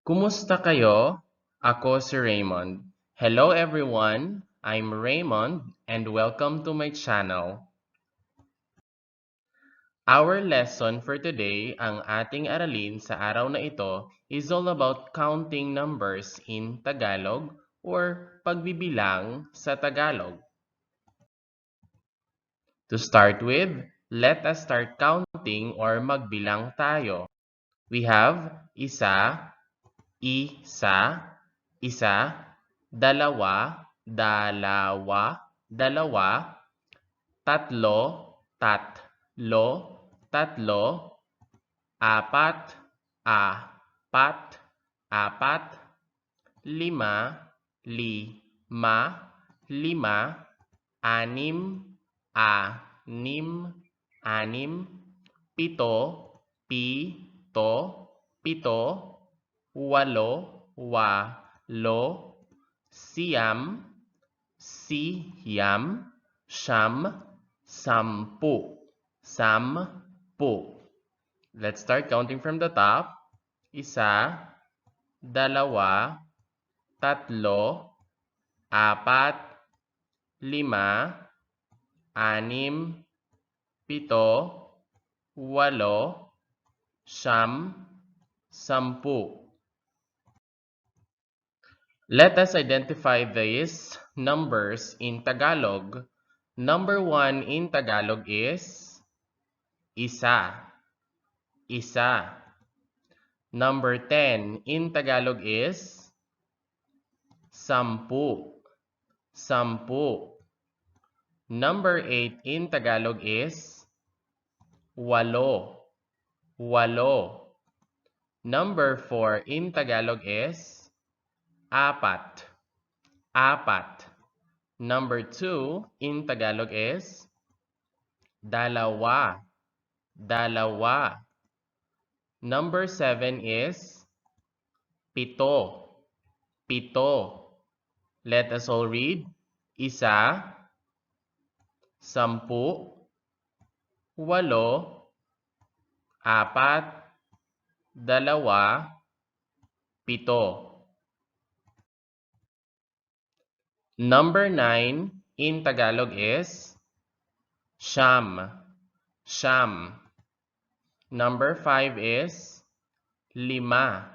Kumusta kayo? Ako si Reymund. Hello everyone, I'm Reymund and welcome to my channel. Our lesson for today, ang ating aralin sa araw na ito, is all about counting numbers in Tagalog or pagbibilang sa Tagalog. To start with, let us start counting or magbilang tayo. We have isa, isa, dalawa, dalawa, tatlo, tatlo, apat, apat, lima, lima, anim, anim, pito, pito, walo, siyam, siyam, sampu. Let's start counting from the top. Isa, dalawa, tatlo, apat, lima, anim, pito, walo, siyam, sampu. Let us identify these numbers in Tagalog. Number 1 in Tagalog is isa. Number 10 in Tagalog is sampu. Number 8 in Tagalog is walo. Number 4 in Tagalog is apat. Number 2 in Tagalog is dalawa. Number 7 is pito. Let us all read. Isa, sampu, walo, apat, dalawa, pito. Number 9 in Tagalog is siyam. Number 5 is lima.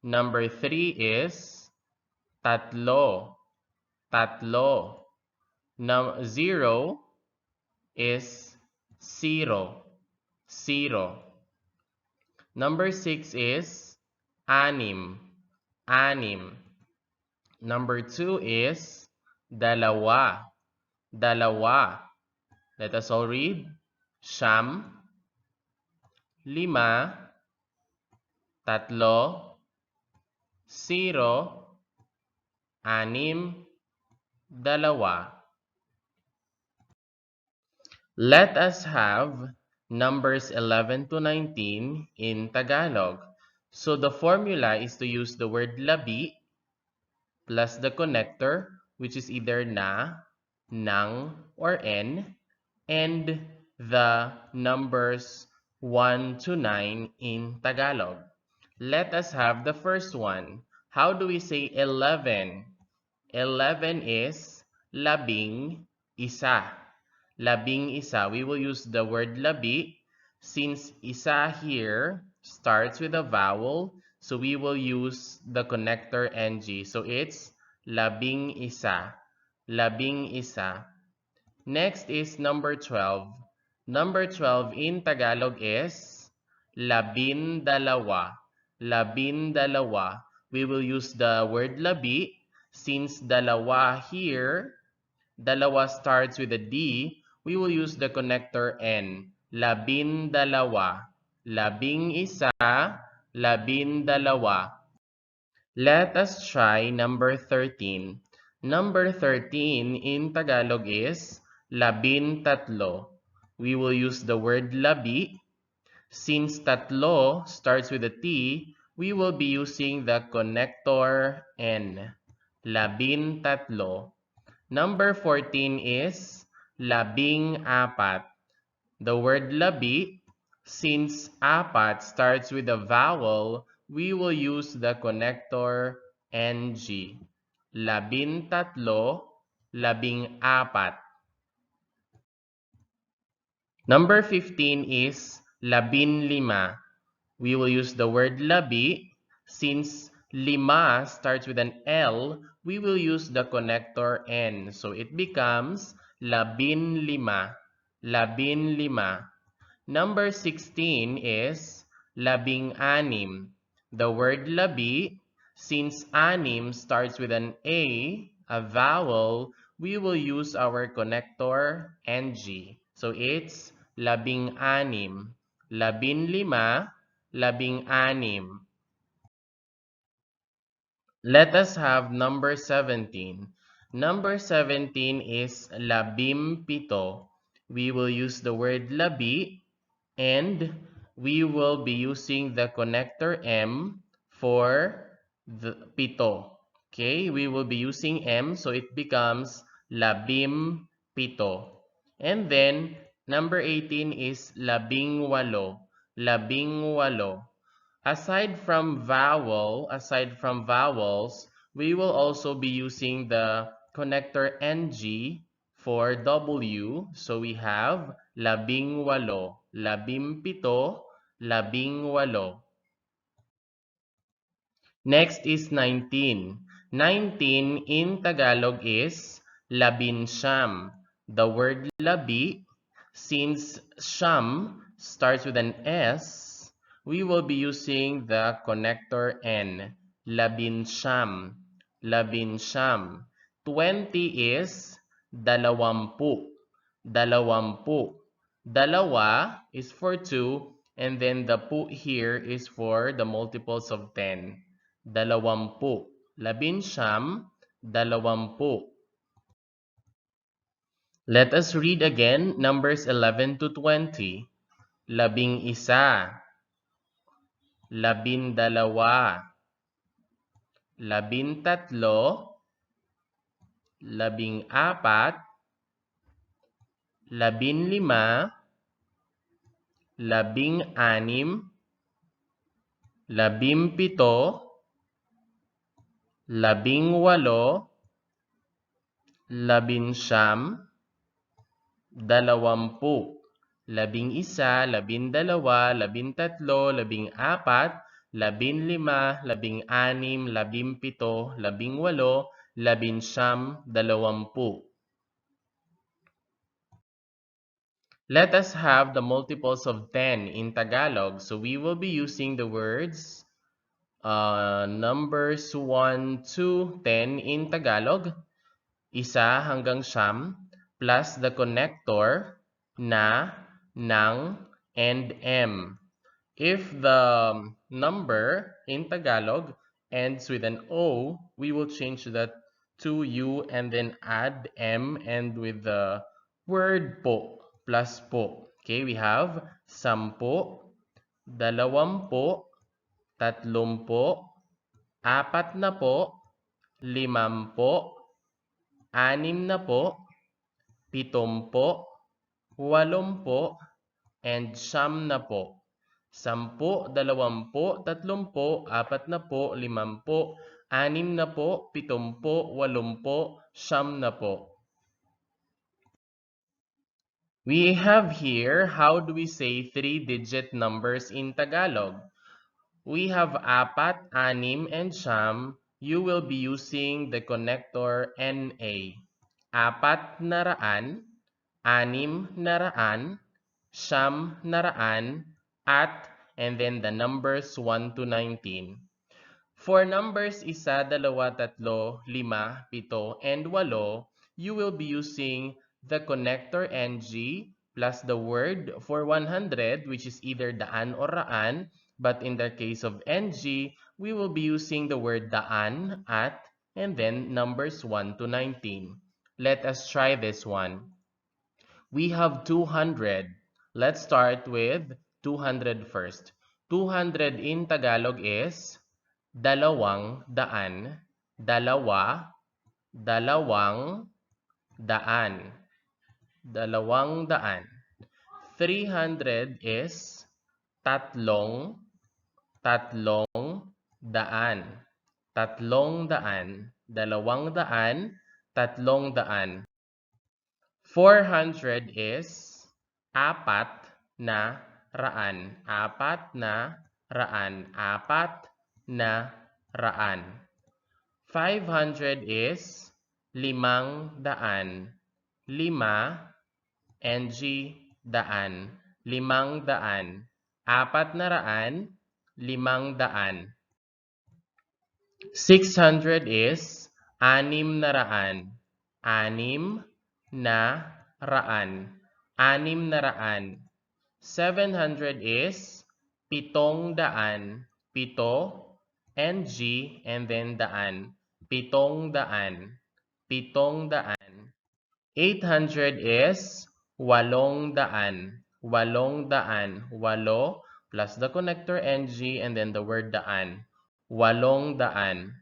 Number 3 is tatlo. 0 is zero. Number 6 is anim. Number 2 is dalawa. Let us all read. Siyam, lima, tatlo, 0, anim, dalawa. Let us have numbers 11 to 19 in Tagalog. So the formula is to use the word labi plus the connector, which is either na, nang, or en, and the numbers 1 to 9 in Tagalog. Let us have the first one. How do we say 11? 11 is labing isa. We will use the word labi since isa here starts with a vowel, so we will use the connector ng. So it's labing isa. Next is number 12. Number 12 in Tagalog is labindalawa. We will use the word labi since dalawa here, dalawa starts with a D, we will use the connector N. Labindalawa. Labing isa, labindalawa. Let us try number 13. Number 13 in Tagalog is labintatlo. We will use the word labi. Since tatlo starts with a T, we will be using the connector N. Labintatlo. Number 14 is labing apat. The word labi since apat starts with a vowel, we will use the connector NG. 13, 14. Number 15 is 15. We will use the word labi. Since lima starts with an L, we will use the connector N. So it becomes 15. 15. Number 16 is 16. The word labi, since anim starts with an a vowel, we will use our connector NG. So it's 16. 15, 16. Let us have number 17. Number 17 is 17. We will use the word labi and we will be using the connector M for the pito. Okay, we will be using M, so it becomes 18. And then number 18 is 18. 18. Aside from vowels, we will also be using the connector NG for W. So we have 18, 17, 18. Next is 19. 19 in Tagalog is 19. The word labi, since sham starts with an S, we will be using the connector N. 19. 19. 20 is 20. 20. Dalawa is for 2, and then the pu here is for the multiples of 10. 20. 19, 20. Let us read again numbers 11 to 20. 11, 12, 13, 14, 15, 16, 17, 18, 19, 20, 11, 12, 13, 14, 15, 16, 17, 18, 19, 20. Let us have the multiples of 10 in Tagalog. So we will be using the words numbers 1 to 10 in Tagalog. Isa hanggang siyam plus the connector na, ng, and M. If the number in Tagalog ends with an O, we will change that to U and then add M and with the word po plus po. Okay, we have 10, 20, 30, 40, 50, 60, 70, 80, and 90. 10, 20, 30, 40, 50, 60, 70, 80, 90. We have here, how do we say 3-digit numbers in Tagalog? We have apat, anim, and siyam. You will be using the connector NA. Apat na raan, anim na raan, siyam na raan, at, and then the numbers 1 to 19. For numbers isa, dalawa, tatlo, lima, pito, and walo, you will be using the connector NG plus the word for 100, which is either daan or raan. But in the case of NG, we will be using the word daan, at, and then numbers 1 to 19. Let us try this one. We have 200. Let's start with 200 first. 200 in Tagalog is dalawang daan, dalawa, dalawang daan, dalawang daan. 300 is tatlong daan. Tatlong daan, 200, 300. 400 is apat na raan. Apat na raan. Apat na raan. 500 is 500. 500. 500. Apat na raan, 500. 600 is 600. 600. 600. 700 is 700. 7, NG, and then daan. 700. 700. 800 is 800. 800. 8 plus the connector NG and then the word daan. 800.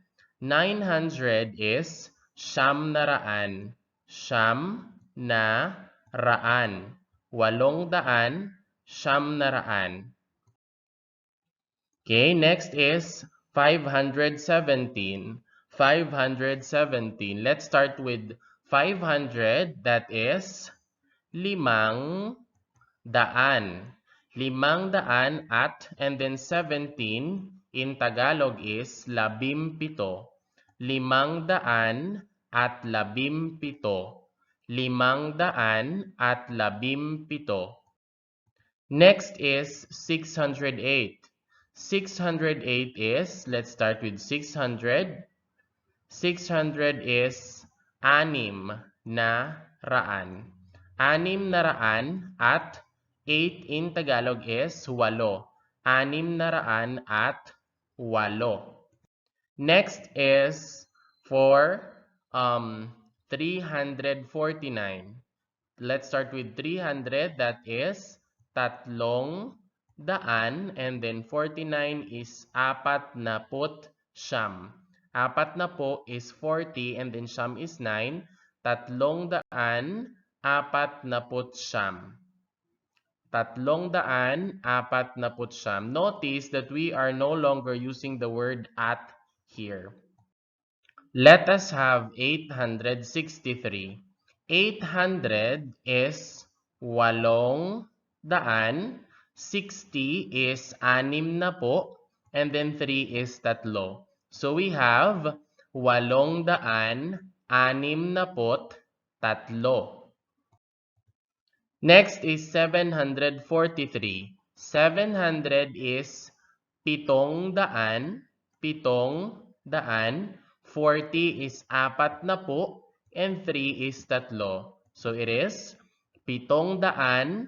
900 is 900. 900. 800. 900. Okay, next is 517. 517. Let's start with 500. That is 500. 500 at, and then 17 in Tagalog is 17. 500 at 17. 500 at 17. Next is 608. 608 is, let's start with 600. 600 is 600. 600 at 8 in Tagalog is 8. 600 at 8. Next is for 349. Let's start with 300. That is 300, and then 49 is 49. 40 is 40, and then siyam is 9. 349. 349. Notice that we are no longer using the word at here. Let us have 863. 800 is 800. 60 is 60, and then 3 is 3. So we have 863. Next is 743. 700 is 700. 700. 40 is 40, and 3 is 3. So it is 743.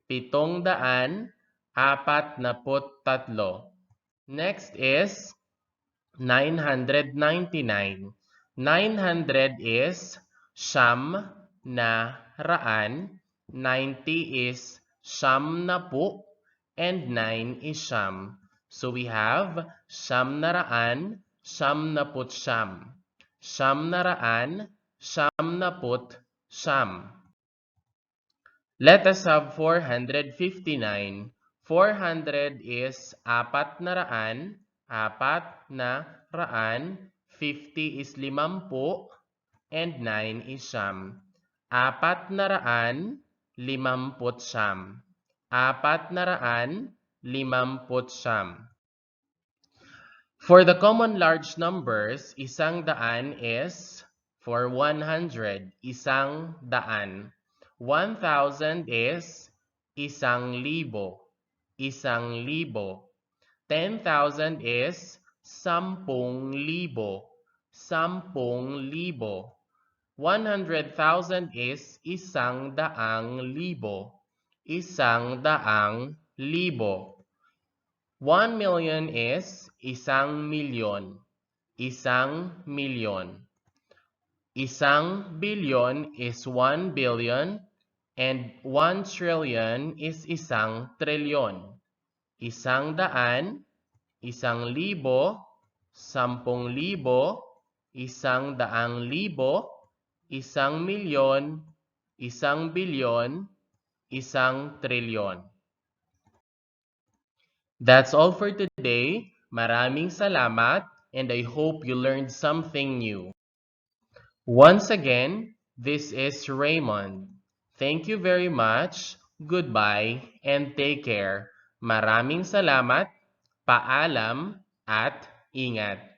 743. Next is 999. 900 is 900. 90 is 90, and 9 is 9. So we have 900, 900. 900, 900. Let us have 459. 400 is 400. 400. 50 is 50, and 9 is 9. 400, 50. 400, 50. For the common large numbers, 100 is for 100. 100. 1,000 is 1,000. 1,000. 10,000 is 10,000. 10,000. 100,000 is 100,000. 100,000. 1 million is 1,000,000. 1,000,000. 1 billion is 1 billion, and 1 trillion is 1 trillion. 100, 1,000, 10,000, 100,000, 1 milyon, 1 bilyon, 1 trilyon. That's all for today. Maraming salamat, and I hope you learned something new. Once again, this is Reymund. Thank you very much, goodbye, and take care. Maraming salamat, paalam, at ingat.